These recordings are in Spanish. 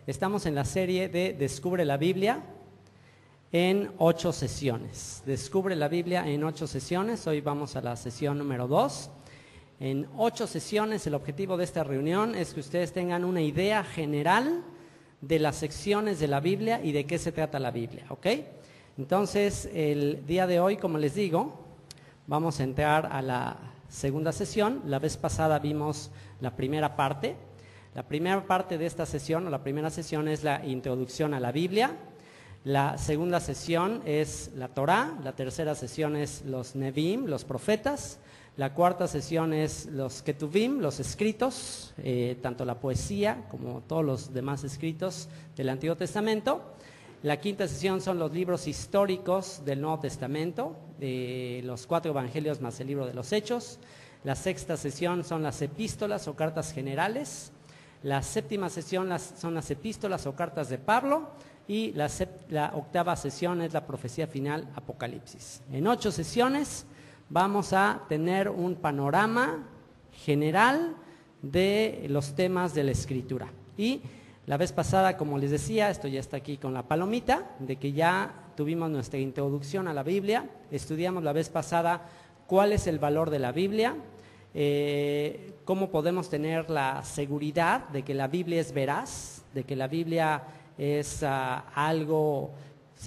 Estamos en la serie de Descubre la Biblia en 8 sesiones. Descubre la Biblia en 8 sesiones. Hoy vamos a la sesión número 2. En 8 sesiones, el objetivo de esta reunión es que ustedes tengan una idea general de las secciones de la Biblia y de qué se trata la Biblia, ¿ok? Entonces, el día de hoy, como les digo, vamos a entrar a la segunda sesión. La vez pasada vimos la primera parte. La primera parte de esta sesión, o la primera sesión, es la introducción a la Biblia. La segunda sesión es la Torá. La tercera sesión es los Neviim, los profetas. La cuarta sesión es los Ketuvim, los escritos, tanto la poesía como todos los demás escritos del Antiguo Testamento. La quinta sesión son los libros históricos del Nuevo Testamento, los 4 evangelios más el libro de los Hechos. La sexta sesión son las epístolas o cartas generales. La séptima sesión son las epístolas o cartas de Pablo. Y la octava sesión es la profecía final, Apocalipsis. En 8 sesiones vamos a tener un panorama general de los temas de la Escritura. Y la vez pasada, como les decía, esto ya está aquí con la palomita, de que ya tuvimos nuestra introducción a la Biblia. Estudiamos la vez pasada cuál es el valor de la Biblia, cómo podemos tener la seguridad de que la Biblia es veraz, de que la Biblia es algo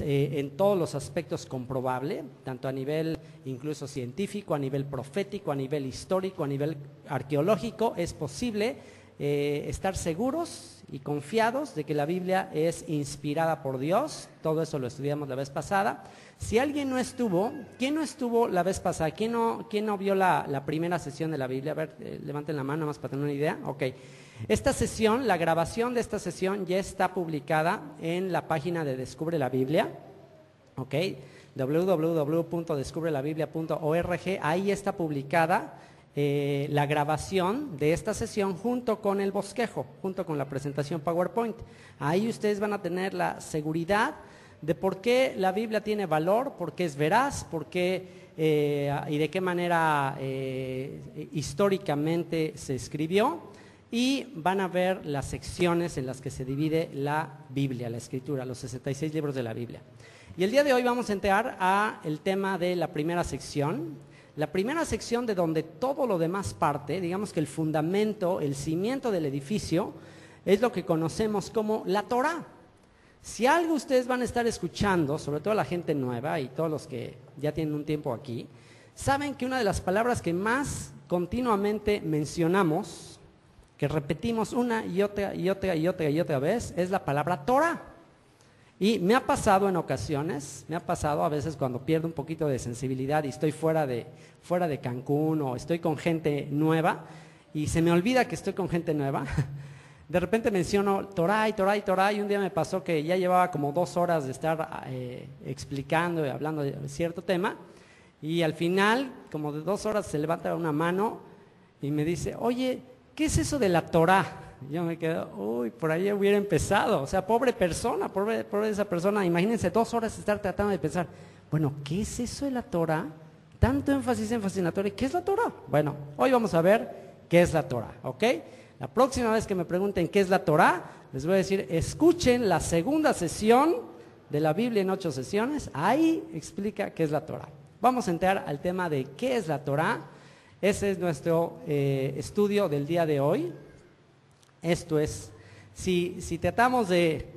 en todos los aspectos comprobable, tanto a nivel incluso científico, a nivel profético, a nivel histórico, a nivel arqueológico. Es posible estar seguros y confiados de que la Biblia es inspirada por Dios. Todo eso lo estudiamos la vez pasada. Si alguien no estuvo, ¿quién no estuvo la vez pasada? ¿Quién no vio la primera sesión de la Biblia? A ver, levanten la mano más para tener una idea. Ok. Esta sesión, la grabación de esta sesión ya está publicada en la página de Descubre la Biblia, ¿ok? www.descubrelabiblia.org. Ahí está publicada la grabación de esta sesión junto con el bosquejo, junto con la presentación PowerPoint. Ahí ustedes van a tener la seguridad de por qué la Biblia tiene valor, por qué es veraz, por qué y de qué manera históricamente se escribió. Y van a ver las secciones en las que se divide la Biblia, la Escritura, los 66 libros de la Biblia. Y el día de hoy vamos a entrar a el tema de la primera sección. La primera sección de donde todo lo demás parte, digamos que el fundamento, el cimiento del edificio, es lo que conocemos como la Torá. Si algo ustedes van a estar escuchando, sobre todo la gente nueva y todos los que ya tienen un tiempo aquí, saben que una de las palabras que más continuamente mencionamos, que repetimos una y otra y otra y otra y otra vez, es la palabra Torah. Y me ha pasado en ocasiones, me ha pasado a veces cuando pierdo un poquito de sensibilidad y estoy fuera de Cancún o estoy con gente nueva y se me olvida que estoy con gente nueva. De repente menciono Torah y Torah y Torah, y un día me pasó que ya llevaba como 2 horas de estar explicando y hablando de cierto tema, y al final, como de 2 horas, se levanta una mano y me dice: oye, ¿qué es eso de la Torá? Yo me quedo, uy, por ahí hubiera empezado. O sea, pobre persona, pobre esa persona. Imagínense 2 horas estar tratando de pensar, bueno, ¿qué es eso de la Torá? Tanto énfasis en la Torá. ¿Qué es la Torá? Bueno, hoy vamos a ver qué es la Torá, ¿ok? La próxima vez que me pregunten qué es la Torá, les voy a decir, escuchen la segunda sesión de la Biblia en 8 sesiones. Ahí explica qué es la Torá. Vamos a entrar al tema de qué es la Torá. Ese es nuestro estudio del día de hoy. Esto es, si tratamos de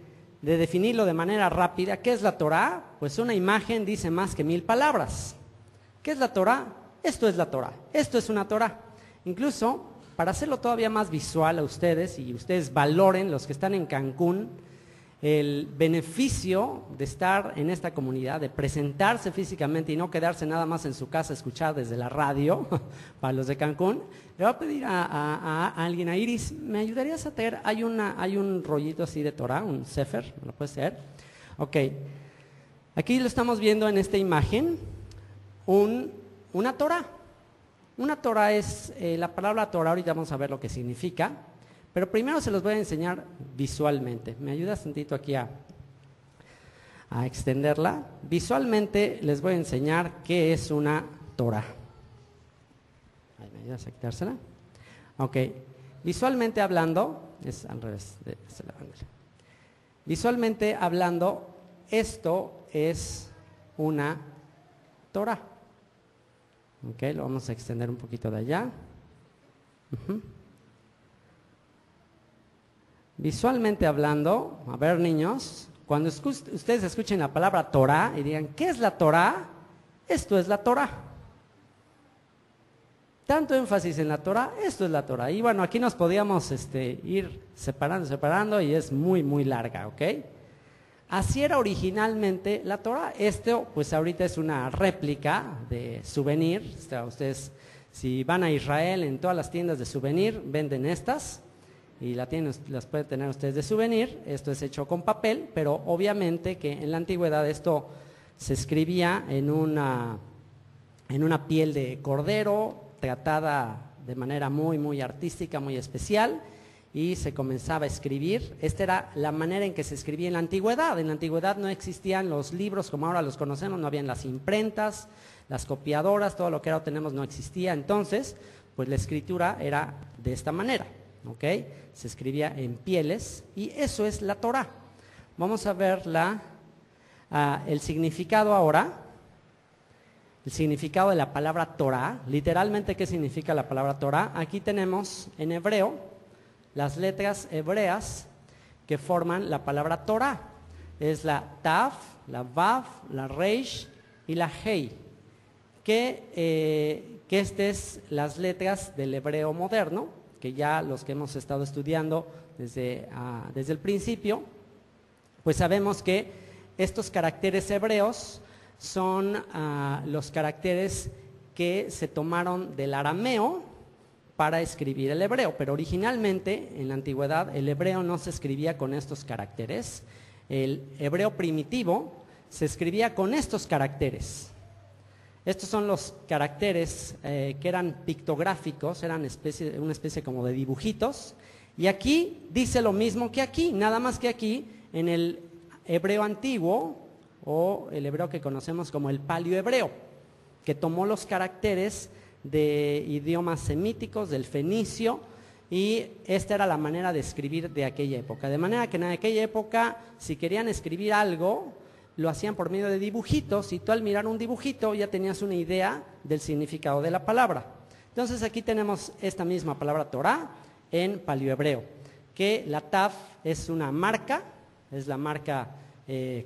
definirlo de manera rápida, ¿qué es la Torá? Pues una imagen dice más que 1000 palabras. ¿Qué es la Torá? Esto es la Torá. Esto es una Torá. Incluso, para hacerlo todavía más visual a ustedes, y ustedes valoren, los que están en Cancún, el beneficio de estar en esta comunidad, de presentarse físicamente y no quedarse nada más en su casa a escuchar desde la radio, para los de Cancún, le voy a pedir a alguien, a Iris, ¿me ayudarías a traer? Hay un rollito así de Torah, un sefer, ¿me lo puedes traer? Ok, aquí lo estamos viendo en esta imagen, una Torah. Una Torah es, la palabra Torah, ahorita vamos a ver lo que significa. Pero primero se los voy a enseñar visualmente. ¿Me ayudas tantito aquí a extenderla? Visualmente les voy a enseñar qué es una Torah. ¿Me ayudas a quitársela? Ok. Visualmente hablando, es al revés. Visualmente hablando, esto es una Torah. Ok, lo vamos a extender un poquito de allá. Visualmente hablando, a ver niños, cuando ustedes escuchen la palabra Torah y digan, ¿qué es la Torah? Esto es la Torah. Tanto énfasis en la Torah, esto es la Torah. Y bueno, aquí nos podíamos ir separando y es muy, muy larga, ¿ok? Así era originalmente la Torah. Esto, pues ahorita es una réplica de souvenir. O sea, ustedes, si van a Israel, en todas las tiendas de souvenir, venden estas. Y las pueden tener ustedes de souvenir. Esto es hecho con papel, pero obviamente que en la antigüedad esto se escribía en una piel de cordero, tratada de manera muy, muy artística, muy especial, y se comenzaba a escribir. Esta era la manera en que se escribía en la antigüedad. En la antigüedad no existían los libros como ahora los conocemos, no habían las imprentas, las copiadoras, todo lo que ahora tenemos no existía. Entonces, pues la escritura era de esta manera, ¿ok? Se escribía en pieles y eso es la Torah. Vamos a ver el significado ahora. El significado de la palabra Torah, literalmente, ¿qué significa la palabra Torah? Aquí tenemos en hebreo las letras hebreas que forman la palabra Torah. Es la Tav, la Vav, la Reish y la Hei. Que estas es las letras del hebreo moderno, que ya los que hemos estado estudiando desde el principio, pues sabemos que estos caracteres hebreos son los caracteres que se tomaron del arameo para escribir el hebreo, pero originalmente en la antigüedad el hebreo no se escribía con estos caracteres. El hebreo primitivo se escribía con estos caracteres. Estos son los caracteres que eran pictográficos, eran una especie como de dibujitos, y aquí dice lo mismo que aquí, nada más que aquí en el hebreo antiguo, o el hebreo que conocemos como el paleohebreo, que tomó los caracteres de idiomas semíticos, del fenicio, y esta era la manera de escribir de aquella época. De manera que en aquella época, si querían escribir algo, lo hacían por medio de dibujitos, y tú al mirar un dibujito ya tenías una idea del significado de la palabra. Entonces aquí tenemos esta misma palabra Torah en paleohebreo, que la Tav es una marca, es la marca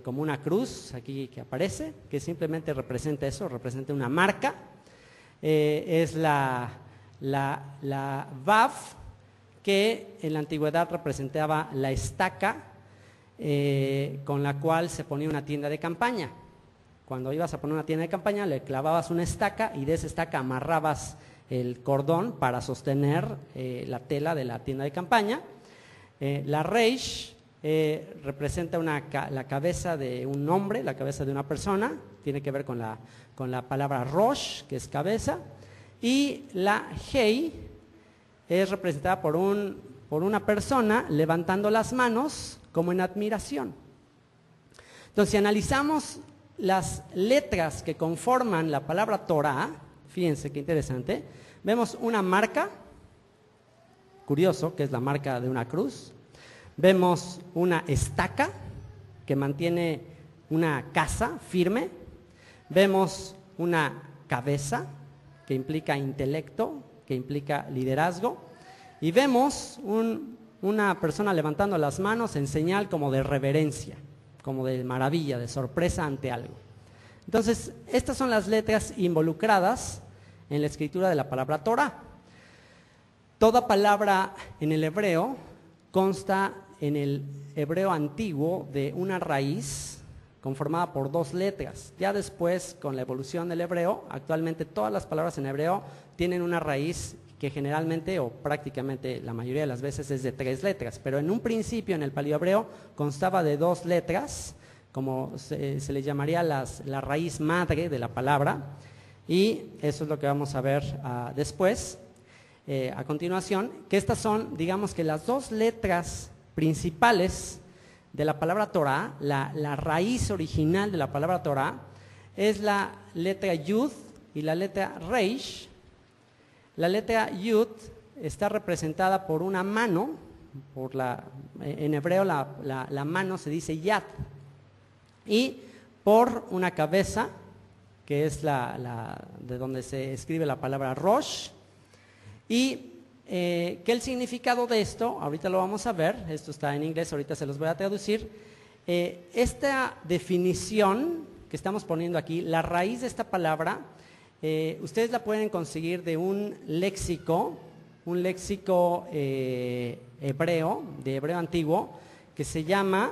como una cruz aquí que aparece, que simplemente representa eso, representa una marca. Es la Vav, que en la antigüedad representaba la estaca con la cual se ponía una tienda de campaña. Cuando ibas a poner una tienda de campaña, le clavabas una estaca y de esa estaca amarrabas el cordón para sostener la tela de la tienda de campaña. La Reish representa la cabeza de un hombre, la cabeza de una persona, tiene que ver con la palabra Rosh, que es cabeza, y la Hei es representada por una persona levantando las manos como en admiración. Entonces, si analizamos las letras que conforman la palabra Torah, fíjense qué interesante, vemos una marca, curioso, que es la marca de una cruz. Vemos una estaca que mantiene una casa firme. Vemos una cabeza que implica intelecto, que implica liderazgo. Y vemos una persona levantando las manos en señal como de reverencia, como de maravilla, de sorpresa ante algo. Entonces, estas son las letras involucradas en la escritura de la palabra Torah. Toda palabra en el hebreo consta en el hebreo antiguo de una raíz conformada por dos letras. Ya después, con la evolución del hebreo, actualmente todas las palabras en hebreo tienen una raíz que generalmente o prácticamente la mayoría de las veces es de 3 letras, pero en un principio en el paleohebreo constaba de 2 letras, como se le llamaría la raíz madre de la palabra, y eso es lo que vamos a ver después, a continuación, que estas son, digamos que las 2 letras principales de la palabra Torah. La raíz original de la palabra Torah es la letra Yud y la letra Reish. La letra Yud está representada por una mano en hebreo la mano se dice yad, y por una cabeza, que es de donde se escribe la palabra rosh, y que el significado de esto, ahorita lo vamos a ver, esto está en inglés, ahorita se los voy a traducir. Esta definición que estamos poniendo aquí, la raíz de esta palabra, ustedes la pueden conseguir de un léxico hebreo, de hebreo antiguo, que se llama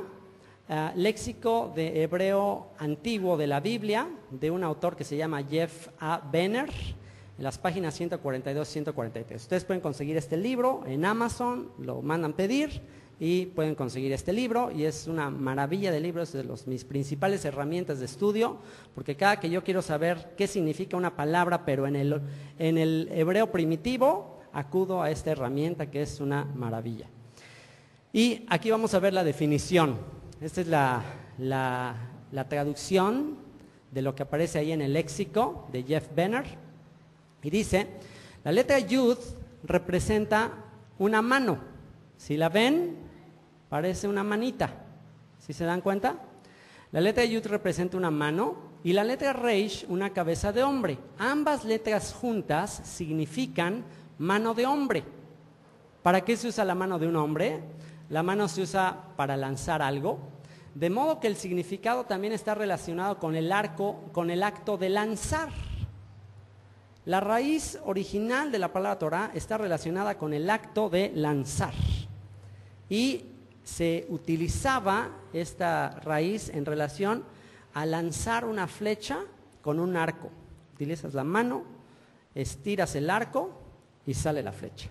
Léxico de Hebreo Antiguo de la Biblia, de un autor que se llama Jeff A. Benner, en las páginas 142 y 143. Ustedes pueden conseguir este libro en Amazon, lo mandan pedir y pueden conseguir este libro, y es una maravilla de libros, de mis principales herramientas de estudio, porque cada que yo quiero saber qué significa una palabra, pero en el hebreo primitivo, acudo a esta herramienta que es una maravilla. Y aquí vamos a ver la definición. Esta es la traducción de lo que aparece ahí en el léxico de Jeff Benner. Y dice, la letra Yud representa una mano. Si la ven, parece una manita. ¿Sí se dan cuenta? La letra Yud representa una mano y la letra Reish una cabeza de hombre. Ambas letras juntas significan mano de hombre. ¿Para qué se usa la mano de un hombre? La mano se usa para lanzar algo, de modo que el significado también está relacionado con el acto de lanzar. La raíz original de la palabra Torah está relacionada con el acto de lanzar, y se utilizaba esta raíz en relación a lanzar una flecha con un arco. Utilizas la mano, estiras el arco y sale la flecha.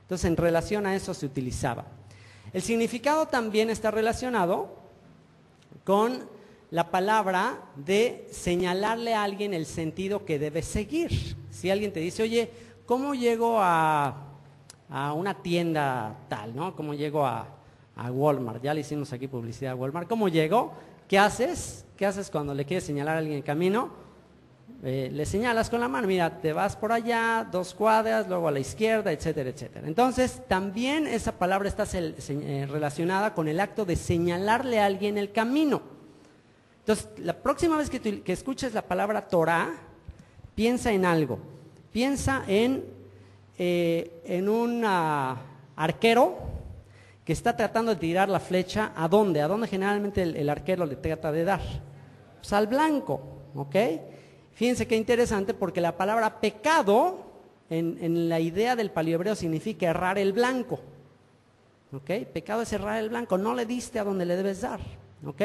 Entonces, en relación a eso se utilizaba. El significado también está relacionado con la palabra de señalarle a alguien el sentido que debe seguir. Si alguien te dice, oye, ¿cómo llego a una tienda tal, ¿no? ¿Cómo llego a Walmart? Ya le hicimos aquí publicidad a Walmart. ¿Cómo llego? ¿Qué haces? ¿Qué haces cuando le quieres señalar a alguien el camino? Le señalas con la mano, mira, te vas por allá, 2 cuadras, luego a la izquierda, etcétera, etcétera. Entonces, también esa palabra está relacionada con el acto de señalarle a alguien el camino. Entonces, la próxima vez que escuches la palabra Torah, piensa en algo. Piensa en un arquero que está tratando de tirar la flecha. ¿A dónde? ¿A dónde generalmente el arquero le trata de dar? Pues al blanco, ¿ok? Fíjense qué interesante, porque la palabra pecado en la idea del paleohebreo significa errar el blanco. ¿Ok? Pecado es errar el blanco, no le diste a donde le debes dar. ¿Ok?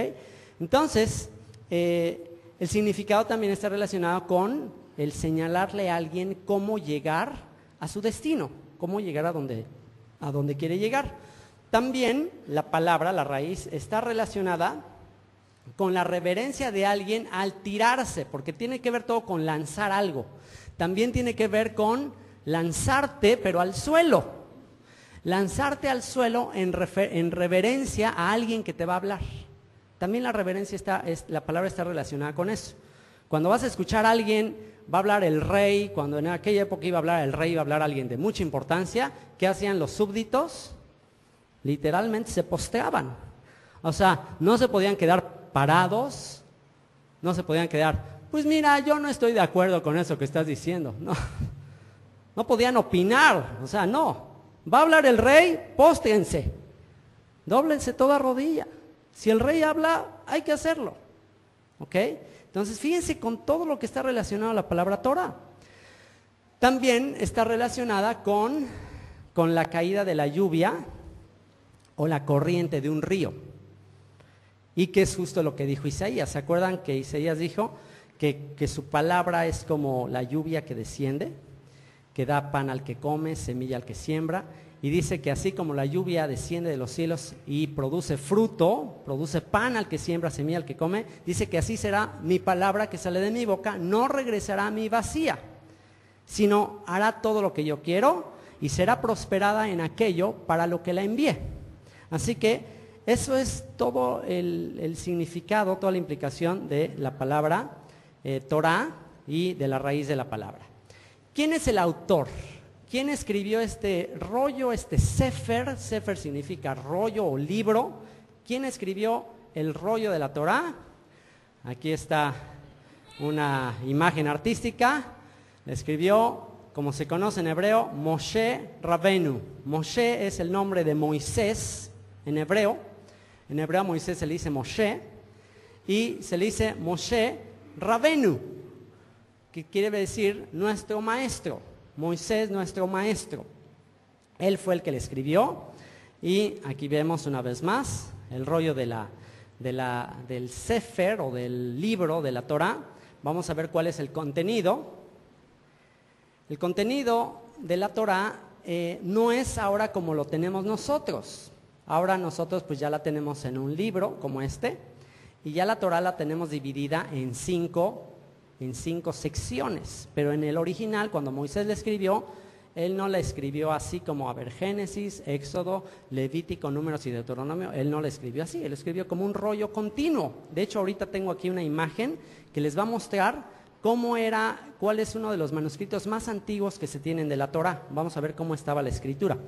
Entonces, el significado también está relacionado con el señalarle a alguien cómo llegar a su destino, cómo llegar a donde quiere llegar. También la palabra, la raíz, está relacionada con la reverencia de alguien al tirarse, porque tiene que ver todo con lanzar algo. También tiene que ver con lanzarte, pero al suelo. Lanzarte al suelo en reverencia a alguien que te va a hablar. También la reverencia la palabra está relacionada con eso. Cuando vas a escuchar a alguien, va a hablar el rey, cuando en aquella época iba a hablar el rey, iba a hablar alguien de mucha importancia, ¿qué hacían los súbditos? Literalmente se postraban. O sea, no se podían quedar parados, no se podían quedar, pues mira, yo no estoy de acuerdo con eso que estás diciendo. No podían opinar, o sea, no. Va a hablar el rey, póstrense, dóblense toda rodilla. Si el rey habla, hay que hacerlo. ¿Ok? Entonces, fíjense con todo lo que está relacionado a la palabra Torah. También está relacionada con la caída de la lluvia o la corriente de un río. Y que es justo lo que dijo Isaías. ¿Se acuerdan que Isaías dijo que su palabra es como la lluvia que desciende, que da pan al que come, semilla al que siembra? Y dice que así como la lluvia desciende de los cielos y produce fruto, produce pan al que siembra, semilla al que come, dice que así será mi palabra que sale de mi boca, no regresará a mí vacía, sino hará todo lo que yo quiero y será prosperada en aquello para lo que la envié. Así que eso es todo el significado, toda la implicación de la palabra Torah y de la raíz de la palabra. ¿Quién es el autor? ¿quién escribió este rollo, este sefer? Sefer significa rollo o libro. ¿Quién escribió el rollo de la Torá? Aquí está una imagen artística. La escribió, como se conoce en hebreo, Moshe Rabenu. Moshe es el nombre de Moisés en hebreo. En hebreo a Moisés se le dice Moshe y se le dice Moshe Rabenu, que quiere decir nuestro maestro. Moisés, nuestro maestro. Él fue el que le escribió y aquí vemos una vez más el rollo del sefer o del libro de la Torá. Vamos a ver cuál es el contenido. El contenido de la Torá no es ahora como lo tenemos nosotros. Ahora nosotros pues ya la tenemos en un libro como este y ya la Torá la tenemos dividida en cinco secciones. Pero en el original, cuando Moisés la escribió, él no la escribió así como, a ver, Génesis, Éxodo, Levítico, Números y Deuteronomio. Él no la escribió así, él lo escribió como un rollo continuo. De hecho, ahorita tengo aquí una imagen que les va a mostrar cuál es uno de los manuscritos más antiguos que se tienen de la Torá. Vamos a ver cómo estaba la escritura.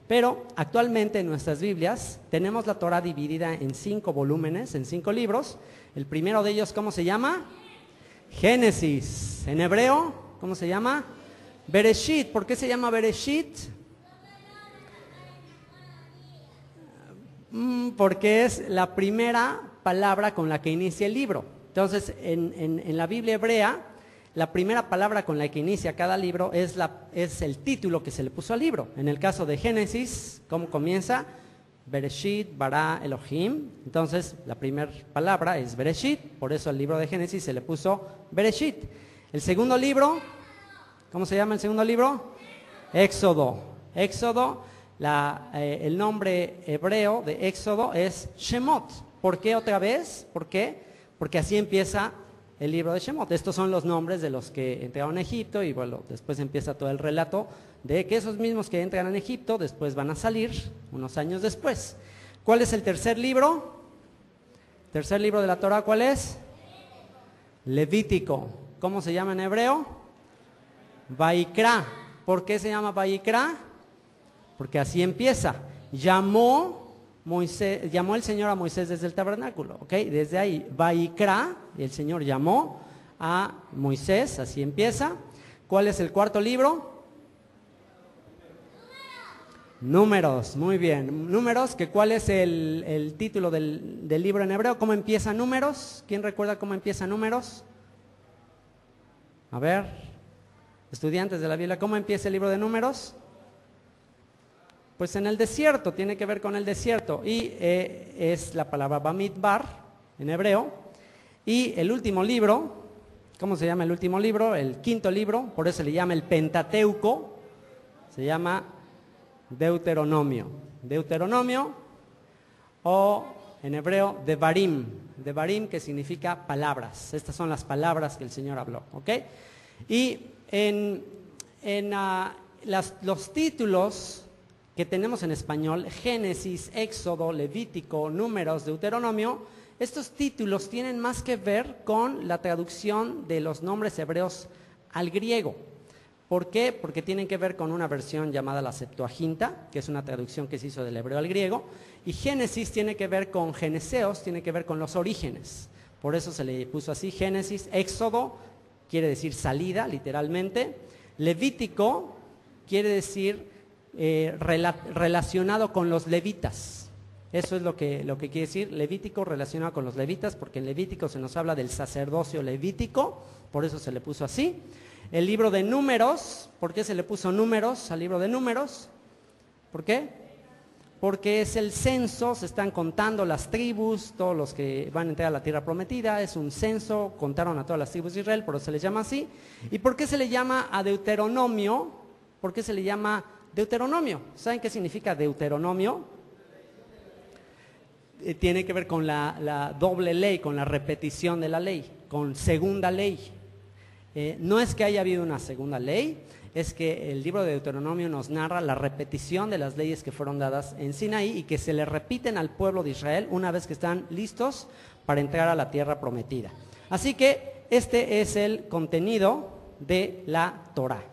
Pero actualmente en nuestras Biblias tenemos la Torá dividida en 5 volúmenes, en 5 libros. El primero de ellos, ¿cómo se llama? Génesis. En hebreo, ¿cómo se llama? Bereshit. ¿Por qué se llama Bereshit? Porque es la primera palabra con la que inicia el libro. Entonces, en la Biblia hebrea, la primera palabra con la que inicia cada libro es el título que se le puso al libro. En el caso de Génesis, ¿cómo comienza? Bereshit, bara, Elohim. Entonces, la primera palabra es Bereshit, por eso al libro de Génesis se le puso Bereshit. El segundo libro, ¿cómo se llama el segundo libro? Éxodo. Éxodo, el nombre hebreo de Éxodo es Shemot. ¿Por qué otra vez? ¿Por qué? Porque así empieza el libro de Shemot. Estos son los nombres de los que entraron a Egipto y bueno, después empieza todo el relato de que esos mismos que entran en Egipto después van a salir unos años después. ¿Cuál es el tercer libro? ¿Tercer libro de la Torá cuál es? Levítico. ¿Cómo se llama en hebreo? Vaikra. ¿Por qué se llama Vaikra? Porque así empieza. Llamó el Señor a Moisés desde el tabernáculo, ¿ok? Desde ahí, Vaikra, el Señor llamó a Moisés, así empieza. ¿Cuál es el cuarto libro? Números, muy bien. Números, ¿cuál es el título del libro en hebreo? ¿Cómo empieza Números? ¿Quién recuerda cómo empieza Números? A ver, estudiantes de la Biblia, ¿cómo empieza el libro de Números? Pues en el desierto, tiene que ver con el desierto y es la palabra Bamidbar en hebreo. Y el último libro, ¿cómo se llama el último libro? El quinto libro, por eso se le llama el Pentateuco, se llama Deuteronomio. Deuteronomio o en hebreo Devarim. Devarim que significa palabras. Estas son las palabras que el Señor habló, ¿ok? Y los títulos que tenemos en español, Génesis, Éxodo, Levítico, Números, Deuteronomio, estos títulos tienen más que ver con la traducción de los nombres hebreos al griego. ¿Por qué? Porque tienen que ver con una versión llamada la Septuaginta, que es una traducción que se hizo del hebreo al griego, y Génesis tiene que ver con Geneseos, tiene que ver con los orígenes. Por eso se le puso así Génesis. Éxodo quiere decir salida, literalmente. Levítico quiere decir relacionado con los levitas. Eso es lo que quiere decir Levítico, relacionado con los levitas, porque en Levítico se nos habla del sacerdocio levítico, por eso se le puso así. El libro de Números, ¿por qué se le puso Números al libro de Números? ¿Por qué? Porque es el censo, se están contando las tribus, todos los que van a entrar a la tierra prometida, es un censo, contaron a todas las tribus de Israel, por eso se les llama así. ¿Y por qué se le llama a Deuteronomio? ¿Por qué se le llama Deuteronomio? ¿Saben qué significa Deuteronomio? Tiene que ver con la doble ley, con la repetición de la ley, con segunda ley. No es que haya habido una segunda ley, es que el libro de Deuteronomio nos narra la repetición de las leyes que fueron dadas en Sinaí y que se le repiten al pueblo de Israel una vez que están listos para entrar a la tierra prometida. Así que este es el contenido de la Torá.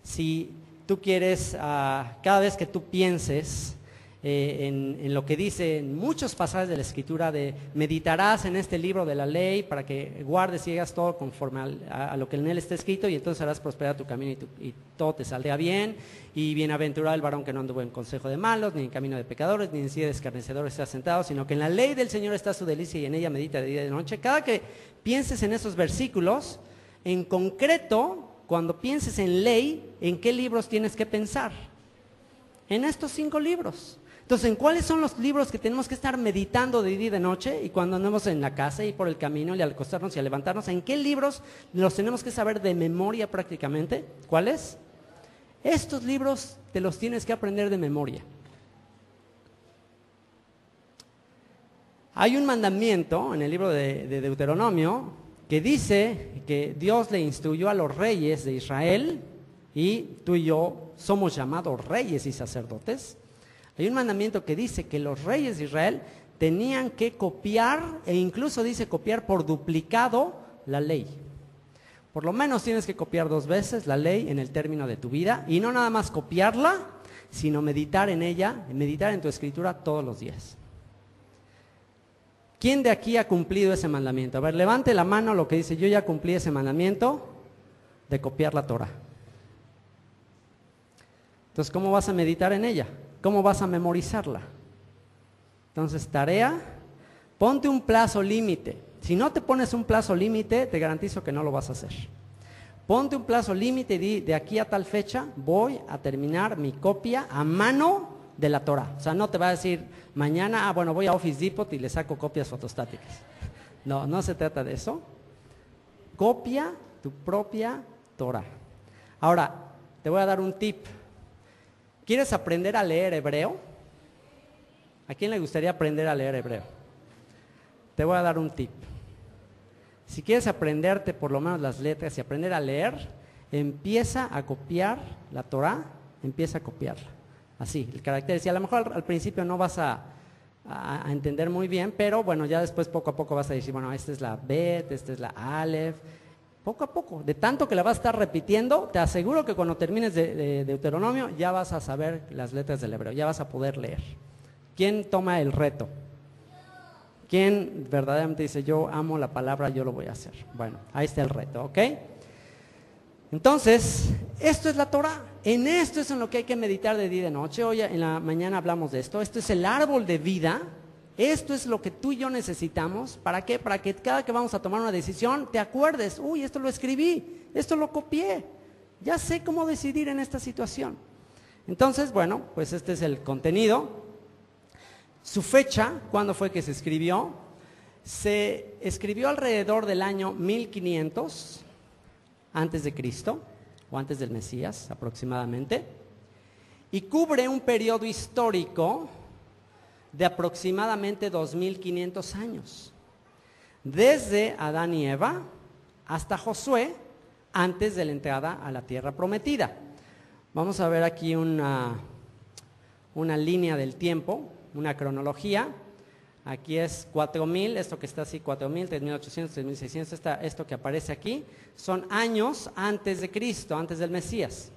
Si tú quieres, cada vez que tú pienses en lo que dice en muchos pasajes de la Escritura, de meditarás en este libro de la ley para que guardes y hagas todo conforme a lo que en él está escrito, y entonces harás prosperar tu camino y todo te saldrá bien, y bienaventurado el varón que no anduvo en consejo de malos, ni en camino de pecadores, ni en silla de escarnecedores está sentado, sino que en la ley del Señor está su delicia y en ella medita de día y de noche. Cada que pienses en esos versículos, en concreto, cuando pienses en ley, ¿en qué libros tienes que pensar? En estos 5 libros. Entonces, ¿en cuáles son los libros que tenemos que estar meditando de día y de noche? Y cuando andemos en la casa y por el camino y al acostarnos y al levantarnos, ¿en qué libros los tenemos que saber de memoria prácticamente? ¿Cuáles? Estos libros te los tienes que aprender de memoria. Hay un mandamiento en el libro de Deuteronomio que dice que Dios le instruyó a los reyes de Israel, y tú y yo somos llamados reyes y sacerdotes. Hay un mandamiento que dice que los reyes de Israel tenían que copiar, e incluso dice copiar por duplicado, la ley. Por lo menos tienes que copiar 2 veces la ley en el término de tu vida, y no nada más copiarla, sino meditar en ella, meditar en tu escritura todos los días. ¿Quién de aquí ha cumplido ese mandamiento? A ver, levante la mano lo que dice: yo ya cumplí ese mandamiento de copiar la Torah. Entonces, ¿cómo vas a meditar en ella? ¿Cómo vas a memorizarla? Entonces, tarea, ponte un plazo límite. Si no te pones un plazo límite, te garantizo que no lo vas a hacer. Ponte un plazo límite y di: de aquí a tal fecha voy a terminar mi copia a mano de la Torah. O sea, no te va a decir mañana, bueno, voy a Office Depot y le saco copias fotostáticas. No, no se trata de eso. Copia tu propia Torah. Ahora, te voy a dar un tip. ¿Quieres aprender a leer hebreo? ¿A quién le gustaría aprender a leer hebreo? Te voy a dar un tip. Si quieres aprenderte por lo menos las letras y aprender a leer, empieza a copiar la Torah, empieza a copiarla. Así, el carácter. Y a lo mejor al principio no vas a entender muy bien, pero bueno, ya después poco a poco vas a decir, bueno, esta es la Bet, esta es la Aleph. Poco a poco, de tanto que la vas a estar repitiendo, te aseguro que cuando termines de Deuteronomio ya vas a saber las letras del hebreo, ya vas a poder leer. ¿Quién toma el reto? ¿Quién verdaderamente dice: yo amo la palabra, yo lo voy a hacer? Bueno, ahí está el reto, ¿ok? Entonces, esto es la Torah. En esto es en lo que hay que meditar de día y de noche. Hoy en la mañana hablamos de esto. Esto es el árbol de vida. Esto es lo que tú y yo necesitamos. ¿Para qué? Para que cada que vamos a tomar una decisión te acuerdes: uy, esto lo escribí, esto lo copié, ya sé cómo decidir en esta situación. Entonces, bueno, pues este es el contenido. Su fecha, ¿cuándo fue que se escribió? Se escribió alrededor del año 1500 antes de Cristo, o antes del Mesías aproximadamente, y cubre un periodo histórico de aproximadamente 2500 años, desde Adán y Eva hasta Josué, antes de la entrada a la tierra prometida. Vamos a ver aquí una línea del tiempo, una cronología. Aquí es 4000, esto que está así, 4000, 3800, 3600, esto que aparece aquí, son años antes de Cristo, antes del Mesías.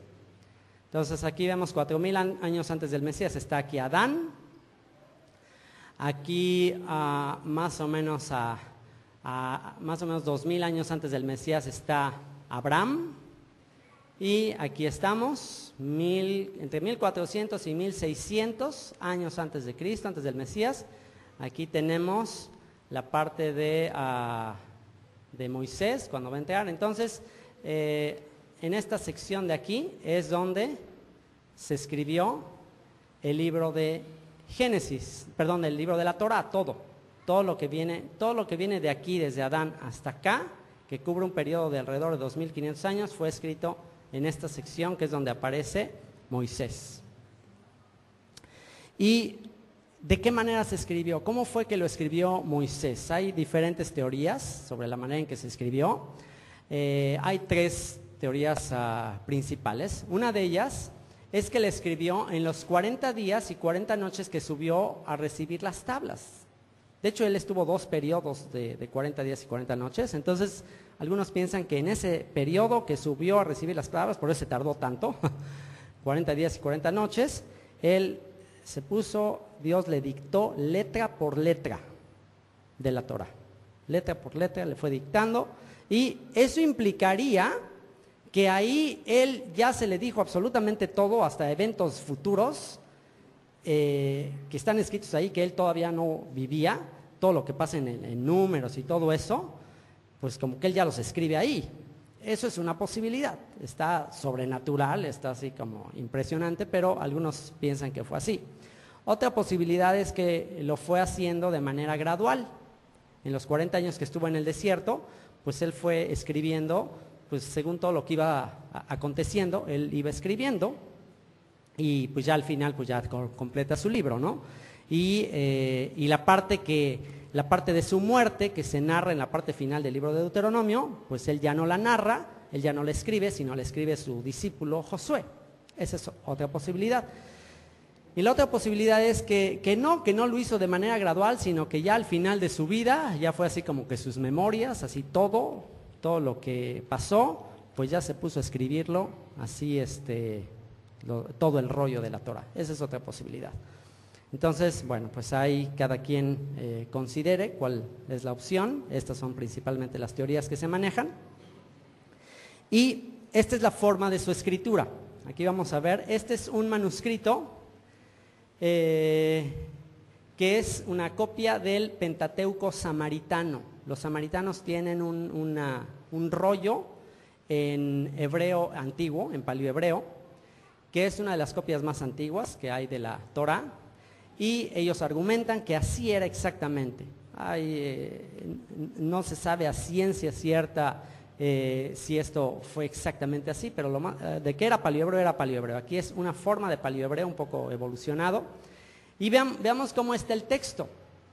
Entonces aquí vemos 4000 años antes del Mesías, está aquí Adán. Aquí más o menos 2000 años antes del Mesías está Abraham, y aquí estamos entre 1400 y 1600 años antes de Cristo, antes del Mesías. Aquí tenemos la parte de Moisés cuando va a entrar. Entonces, en esta sección de aquí es donde se escribió el libro de Génesis, perdón, el libro de la Torah, todo lo que viene de aquí, desde Adán hasta acá, que cubre un periodo de alrededor de 2500 años, fue escrito en esta sección que es donde aparece Moisés. ¿Y de qué manera se escribió? ¿Cómo fue que lo escribió Moisés? Hay diferentes teorías sobre la manera en que se escribió. Hay 3 teorías principales. Una de ellas es que le escribió en los 40 días y 40 noches que subió a recibir las tablas. De hecho, él estuvo 2 periodos de 40 días y 40 noches. Entonces, algunos piensan que en ese periodo que subió a recibir las tablas, por eso se tardó tanto, 40 días y 40 noches, él se puso, Dios le dictó letra por letra de la Torah. Letra por letra le fue dictando, y eso implicaría que ahí él ya se le dijo absolutamente todo, hasta eventos futuros que están escritos ahí, que él todavía no vivía, todo lo que pasa en números y todo eso, pues como que él ya los escribe ahí. Eso es una posibilidad, está sobrenatural, está así como impresionante, pero algunos piensan que fue así. Otra posibilidad es que lo fue haciendo de manera gradual. En los 40 años que estuvo en el desierto, pues él fue escribiendo, pues según todo lo que iba aconteciendo, él iba escribiendo, y pues ya al final pues ya completa su libro, ¿no? Y la parte de su muerte, que se narra en la parte final del libro de Deuteronomio, pues él ya no la narra, él ya no la escribe, sino la escribe su discípulo Josué. Esa es otra posibilidad. Y la otra posibilidad es que no lo hizo de manera gradual, sino que ya al final de su vida, ya fue así como que sus memorias, así todo lo que pasó, pues ya se puso a escribirlo, así todo el rollo de la Torah. Esa es otra posibilidad. Entonces, bueno, pues ahí cada quien considere cuál es la opción. Estas son principalmente las teorías que se manejan. Y esta es la forma de su escritura. Aquí vamos a ver, este es un manuscrito que es una copia del Pentateuco samaritano. Los samaritanos tienen un rollo en hebreo antiguo, en paleohebreo, que es una de las copias más antiguas que hay de la Torah. Y ellos argumentan que así era exactamente. No se sabe a ciencia cierta si esto fue exactamente así, pero de que era paleohebreo, era paleohebreo. Aquí es una forma de paleohebreo un poco evolucionado. Y veamos cómo está el texto.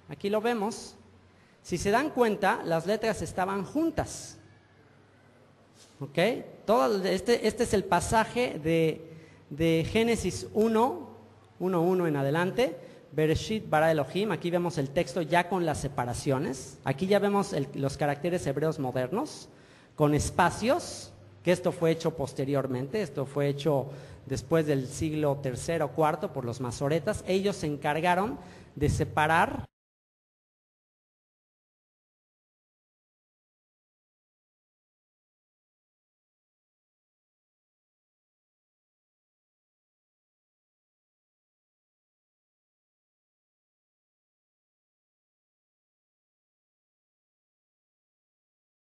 Aquí lo vemos. Si se dan cuenta, las letras estaban juntas. ¿Ok? Este es el pasaje de Génesis 1:1 en adelante. Bereshit bara Elohim. Aquí vemos el texto ya con las separaciones. Aquí ya vemos los caracteres hebreos modernos con espacios, que esto fue hecho posteriormente. Esto fue hecho después del siglo III o IV por los masoretas. Ellos se encargaron de separar